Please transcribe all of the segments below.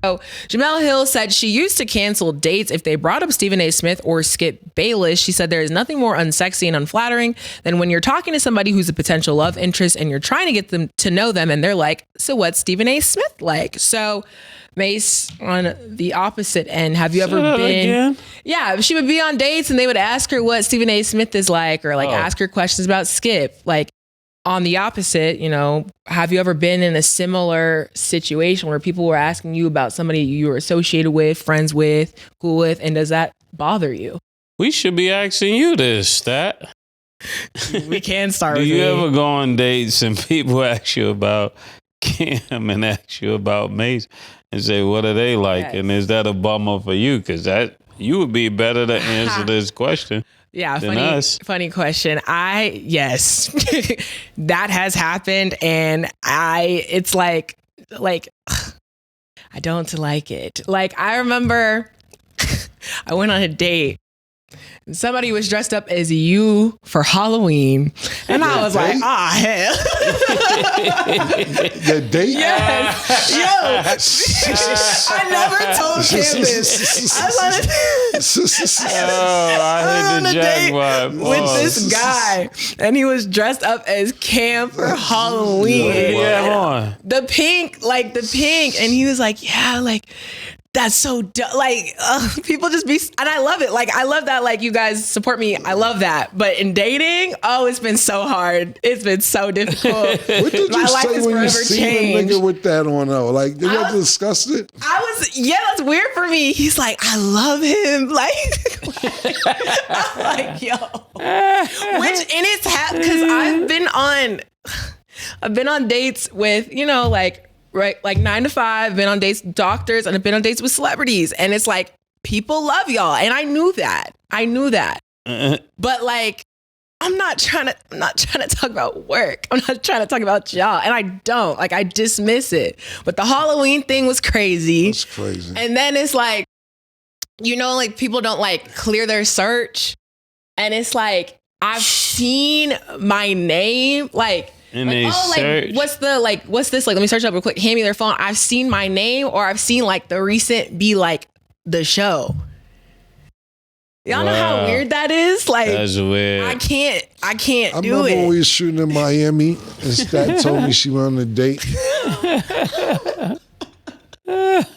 So Jemele Hill said she used to cancel dates if they brought up Stephen A. Smith or Skip Bayless. She said there is nothing more unsexy and unflattering than when you're talking to somebody who's a potential love interest and you're trying to get them to know them and they're like, so what's Stephen A. Smith like? So Mase, on the opposite end, have you ever been? Again? Yeah, she would be on dates and they would ask her what Stephen A. Smith is like, or like ask her questions about Skip. Like, on the opposite, you know, have you ever been in a similar situation where people were asking you about somebody you were associated with, friends with, cool with, and does that bother you? We should be asking you this, Stat. We can start with Do you ever go on dates and people ask you about Kim and ask you about Mase and say, what are they like? Yes. And is that a bummer for you? Because that you would be better to answer this question. Yeah, funny question. Yes, that has happened, and it's like I don't like it. Like, I remember I went on a date and somebody was dressed up as you for Halloween, and I was like, hell. The date? Yes. Yo, I never told Kim this. I was on a date with this guy, and he was dressed up as Cam for Halloween. Yeah, the pink, and he was like, yeah, like, that's so like people just be, and I love it. Like, I love that, like, you guys support me. I love that. But in dating, it's been so hard. It's been so difficult. What did you say when you seen a nigga with that on though? Like, did you ever discuss it? That's weird for me. He's like, I love him. Like, I'm like, yo. And it's because I've been on dates with, you know, like, right, like 9 to 5, been on dates with doctors, and I've been on dates with celebrities. And it's like, people love y'all. And I knew that. But like, I'm not trying to talk about work. I'm not trying to talk about y'all. And I dismiss it. But the Halloween thing was crazy. That's crazy. And then it's like, you know, like, people don't like clear their search. And it's like, I've seen my name, like, search. What's this? Like, let me search it up real quick. Hand me their phone. I've seen my name, or I've seen like the recent be like the show. Y'all know how weird that is? Like, that's weird. I can't do it. I remember when we was shooting in Miami and Stat told me she went on a date.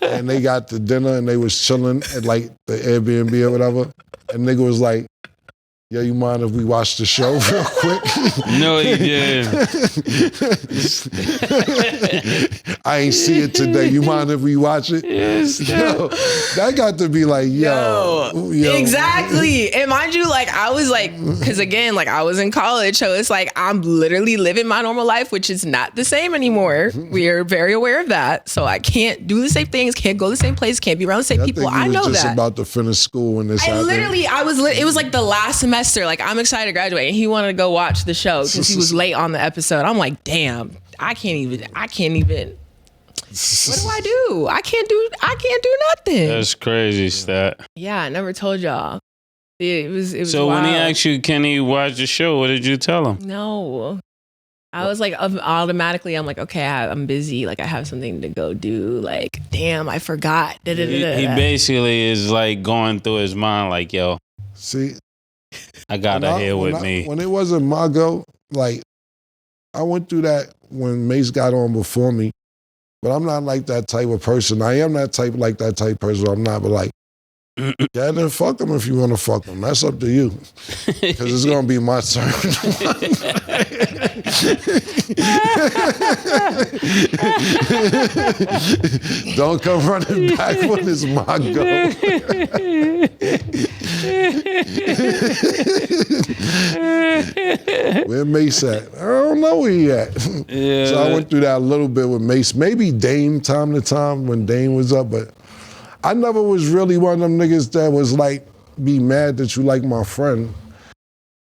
And they got to dinner and they was chilling at like the Airbnb or whatever. And nigga was like, yo, you mind if we watch the show real quick? No, he didn't. I ain't see it today. You mind if we watch it? Yes. Yo, that got to be like, yo. Exactly. And mind you, like, I was like, because again, like, I was in college, so it's like, I'm literally living my normal life, which is not the same anymore. We are very aware of that. So I can't do the same things, can't go to the same place, can't be around the same people. I know that. I was just about to finish school when this happened. It was like the last semester. Like, I'm excited to graduate, and he wanted to go watch the show because he was late on the episode. I'm like, damn, I can't even. What do I do? I can't do nothing. That's crazy, Stat. Yeah, I never told y'all. It was so wild. When he asked you, can he watch the show, what did you tell him? No. I was like, automatically, I'm like, okay, I'm busy. Like, I have something to go do. Like, damn, I forgot. He basically is like going through his mind like, yo. See, I got her here with me. When it wasn't my go, like, I went through that when Mase got on before me, but I'm not like that type of person. I am that type person. I'm not, but like, yeah, then fuck them if you want to fuck them. That's up to you. Because it's going to be my turn. Don't come running back when it's my go. Where Mase at? I don't know where he at. Yeah. So I went through that a little bit with Mase. Maybe Dame time to time when Dame was up, but I never was really one of them niggas that was like, be mad that you like my friend.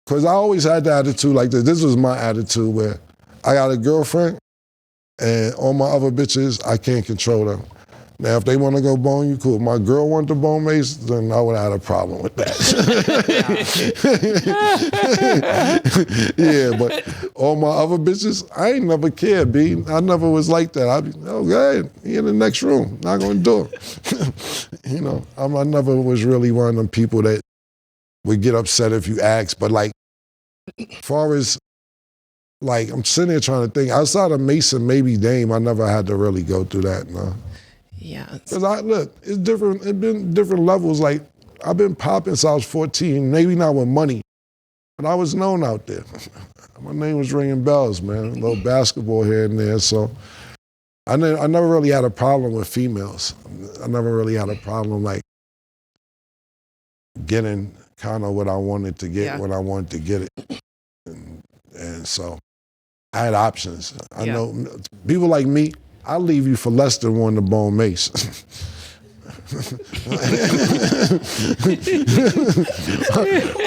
Cause I always had the attitude like this. This was my attitude where I got a girlfriend and all my other bitches, I can't control them. Now, if they want to go bone you, cool. If my girl want to bone Mase, then I would have had a problem with that. Yeah, but all my other bitches, I ain't never cared, B. I never was like that. I'd be, oh, go ahead, he in the next room. Not going to do it. You know, I never was really one of them people that would get upset if you ask. But, like, as far as, like, I'm sitting there trying to think, outside of Mase and maybe Dame, I never had to really go through that, no. Yeah. Because it's different. It's been different levels. Like, I've been popping since I was 14, maybe not with money, but I was known out there. My name was ringing bells, man. A little basketball here and there. So I never really had a problem with females. I never really had a problem, like, getting kind of what I wanted to get when I wanted to get it. And so I had options. I know people like me, I'll leave you for less than one to bone Mase.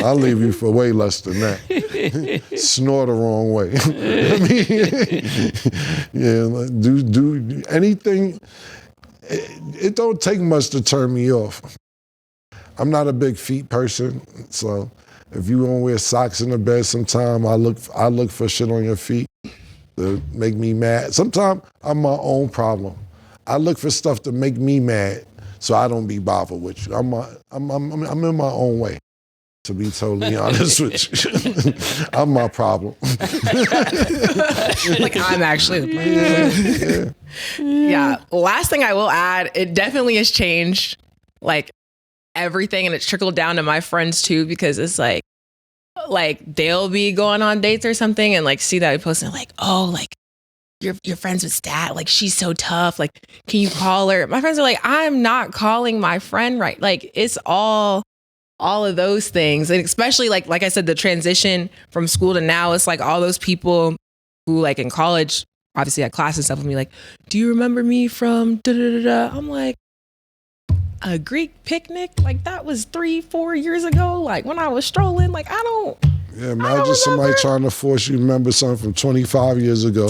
I'll leave you for way less than that. Snore the wrong way. Do anything. It don't take much to turn me off. I'm not a big feet person, so if you don't wear socks in the bed sometime, I look for shit on your feet to make me mad. Sometimes I'm my own problem. I look for stuff to make me mad so I don't be bothered with you. I'm in my own way, to be totally honest with you. I'm my problem. Like, I'm actually the problem. Yeah. Last thing I will add, it definitely has changed, like, everything, and it's trickled down to my friends too, because it's like they'll be going on dates or something and, like, see that I post and, like, oh, like, you're friends with Stat, like, she's so tough, like, can you call her? My friends are like, I'm not calling my friend, right? Like, it's all of those things. And especially like I said, the transition from school to now, it's like all those people who, like, in college obviously had class and stuff with me, like, do you remember me from da da da da? I'm like, a Greek picnic? Like, that was 3-4 years ago, like, when I was strolling. Like, I don't imagine somebody trying to force you to remember something from 25 years ago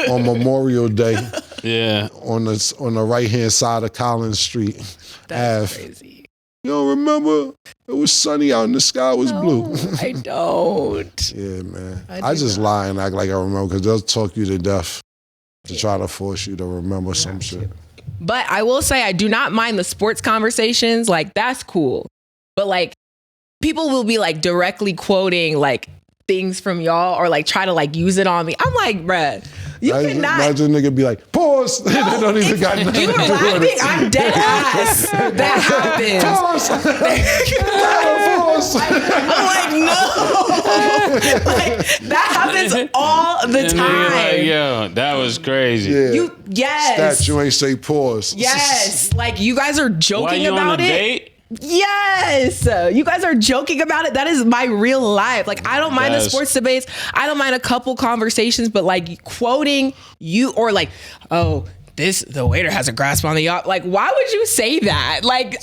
on Memorial Day. Yeah. On the right-hand side of Collins Street. That's crazy. You don't remember? It was sunny out and the sky was blue. I don't. Yeah, man. I just lie and act like I remember, because they'll talk you to death to try to force you to remember some shit. But I will say, I do not mind the sports conversations. Like, that's cool. But, like, people will be, like, directly quoting, like, things from y'all, or, like, try to, like, use it on me. I'm like, bruh, you cannot. Imagine a nigga be like, pause. No, they don't even got nothing you to were do laughing. with it. I'm dead ass. That happens. Pause. Pause. I'm like, no. Like, that happens all the time. Like, yo, that was crazy. Yeah. Yes. Stat, you ain't say pause. Yes. Like, you guys are joking Why you about on a it. Date? Yes. You guys are joking about it. That is my real life. Like, I don't mind the sports debates. I don't mind a couple conversations, but, like, quoting you, or like, oh, the waiter has a grasp on the yacht. Like, why would you say that? Like,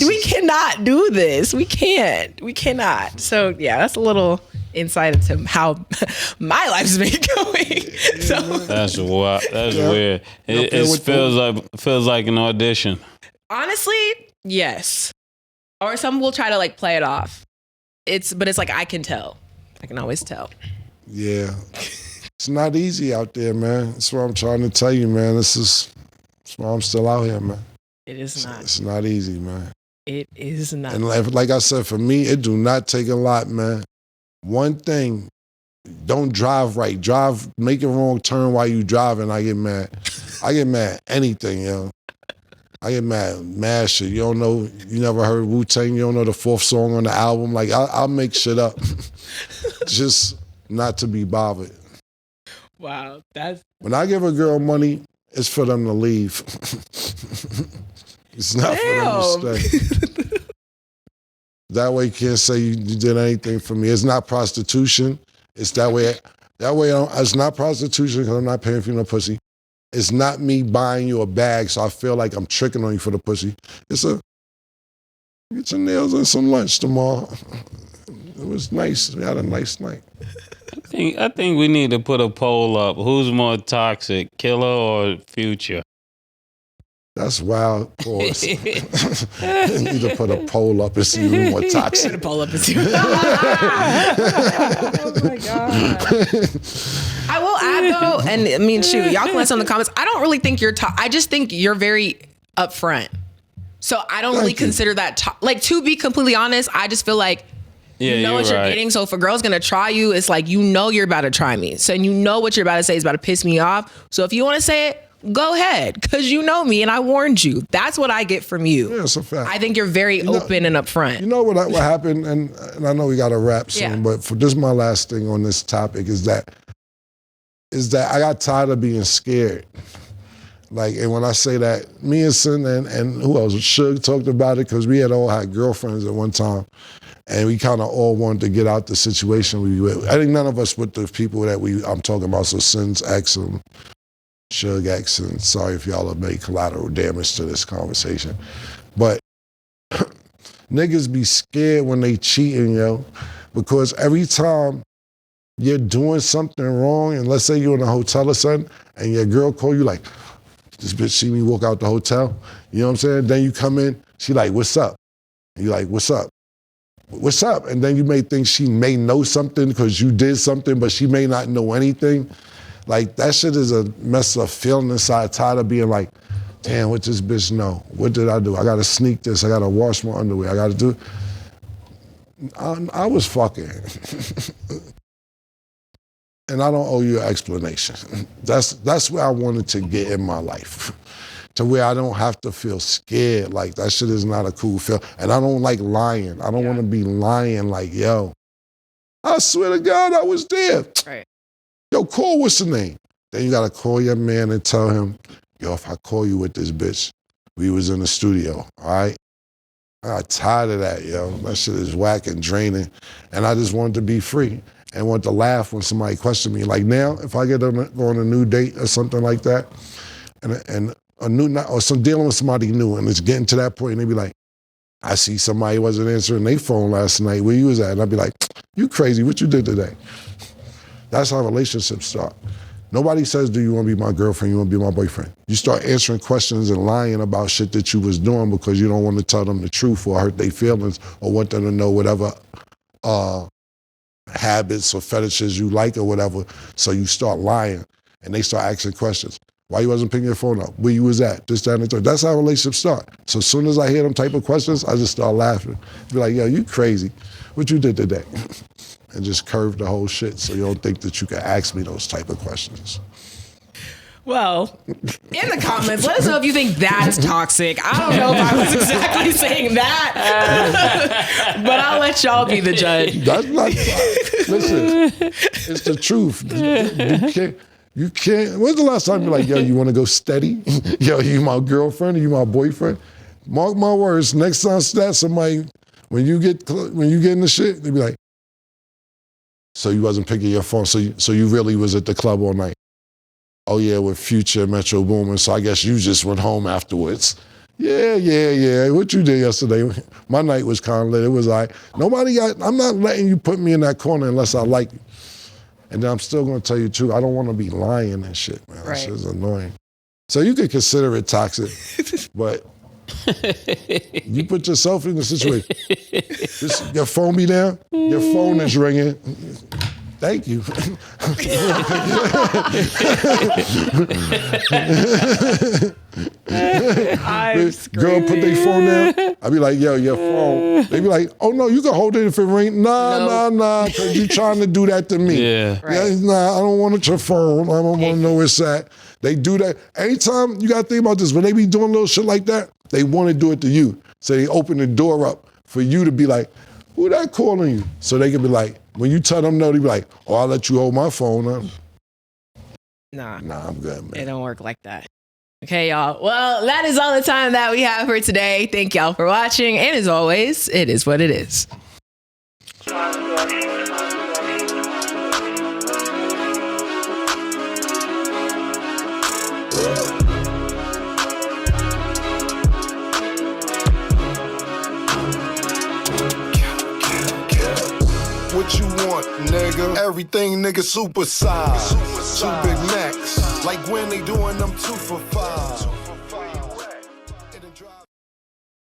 we cannot do this. We cannot. So yeah, that's a little insight into how my life's been going. So That's wild. That's weird. It feels like an audition. Honestly, yes. Or some will try to, like, play it off. But it's like, I can tell. I can always tell. Yeah. It's not easy out there, man. That's what I'm trying to tell you, man. That's why I'm still out here, man. It is not. It's not easy, man. It is not. And like I said, for me, it do not take a lot, man. One thing, don't drive right. Make a wrong turn while you driving, I get mad. I get mad anything, yo. I get mad shit. You don't know, you never heard Wu-Tang, you don't know the 4th song on the album. Like, I'll make shit up. Just not to be bothered. Wow, when I give a girl money, it's for them to leave. It's not for them to stay. That way you can't say you did anything for me. It's not prostitution. It's that way. It's not prostitution because I'm not paying for no pussy. It's not me buying you a bag so I feel like I'm tricking on you for the pussy. It's get your nails and some lunch tomorrow. It was nice. We had a nice night. I think we need to put a poll up. Who's more toxic, Killer or Future? That's wild. Pause. You need to put a poll up and see who's more toxic. Put a poll up and see. Oh my God. I will add though, and I mean, shoot, y'all can let us know in the comments. I don't really think you're I just think you're very upfront. So I don't really consider that like, to be completely honest, I just feel like you know what you're getting. So if a girl's gonna try you, it's like, you know you're about to try me. So you know what you're about to say is about to piss me off. So if you want to say it, go ahead, because you know me and I warned you. That's what I get from you. Yeah, it's a fact. I think you're very open and upfront. You know what happened, and I know we got to wrap soon, but for this, my last thing on this topic is that I got tired of being scared. Like, and when I say that, me and Sin and who else? Suge talked about it, because we had all had girlfriends at one time, and we kind of all wanted to get out the situation we were. I think none of us with the people that I'm talking about, so Sin's ex and Suge ex, and sorry if y'all have made collateral damage to this conversation. But niggas be scared when they cheating, yo, because every time you're doing something wrong, and let's say you're in a hotel or something, and your girl call you like, this bitch see me walk out the hotel, you know what I'm saying? Then you come in, she like, what's up? And you like, what's up? What's up? And then you may think she may know something because you did something, but she may not know anything. Like, that shit is a mess of feeling inside, tired of being like, damn, what this bitch know? What did I do? I gotta sneak this, I gotta wash my underwear, I gotta do. I was fucking. And I don't owe you an explanation. That's where I wanted to get in my life, to where I don't have to feel scared. Like, that shit is not a cool feel. And I don't like lying. I don't want to be lying like, yo, I swear to God I was there. Right. Yo, call what's the name? Then you gotta call your man and tell him, yo, if I call you with this bitch, we was in the studio, all right? I got tired of that, yo. That shit is whack and draining. And I just wanted to be free and want to laugh when somebody questioned me. Like, now, if I get on a new date or something like that, and a new, or some dealing with somebody new, and it's getting to that point, and they be like, I see somebody wasn't answering their phone last night, where you was at? And I'd be like, you crazy, what you did today? That's how relationships start. Nobody says, do you want to be my girlfriend, you want to be my boyfriend? You start answering questions and lying about shit that you was doing because you don't want to tell them the truth or hurt their feelings or want them to know whatever habits or fetishes you like or whatever. So you start lying and they start asking questions. Why you wasn't picking your phone up? Where you was at? This, that, and the third. That's how relationships start. So as soon as I hear them type of questions, I just start laughing. Be like, yo, you crazy. What you did today? And just curve the whole shit so you don't think that you can ask me those type of questions. Well, in the comments, let us know if you think that's toxic. I don't know if I was exactly saying that, but I'll let y'all be the judge. That's not, listen, it's the truth. You can't, when's the last time you're like, yo, you want to go steady? Yo, you my girlfriend or you my boyfriend? Mark my words, next time that somebody, when you get in the shit, they be like, so you wasn't picking your phone, so you really was at the club all night. Oh yeah, with Future, Metro Boomin, so I guess you just went home afterwards. Yeah. What you did yesterday? My night was kind of lit. It was like, I'm not letting you put me in that corner unless I like you. And then I'm still gonna tell you too, I don't wanna be lying and shit, man. That shit is annoying. So you could consider it toxic, but you put yourself in the situation. Your phone be down, your phone is ringing. Thank you. Girl put their phone down. I be like, yo, your phone. They be like, oh no, you can hold it if it ring. Nah, because you trying to do that to me. Yeah. Right. Nah, I don't want it your phone. I don't want to know where it's at. They do that. Anytime, you got to think about this, when they be doing little shit like that, they want to do it to you. So they open the door up for you to be like, who that calling you? So they can be like, when you tell them no, they be like, oh, I'll let you hold my phone. Nah, I'm good, man. It don't work like that. Okay, y'all. Well, that is all the time that we have for today. Thank y'all for watching. And as always, it is what it is. What you want, nigga? Everything, nigga, super size. Two Big Macs, like when they doing them 2 for $5.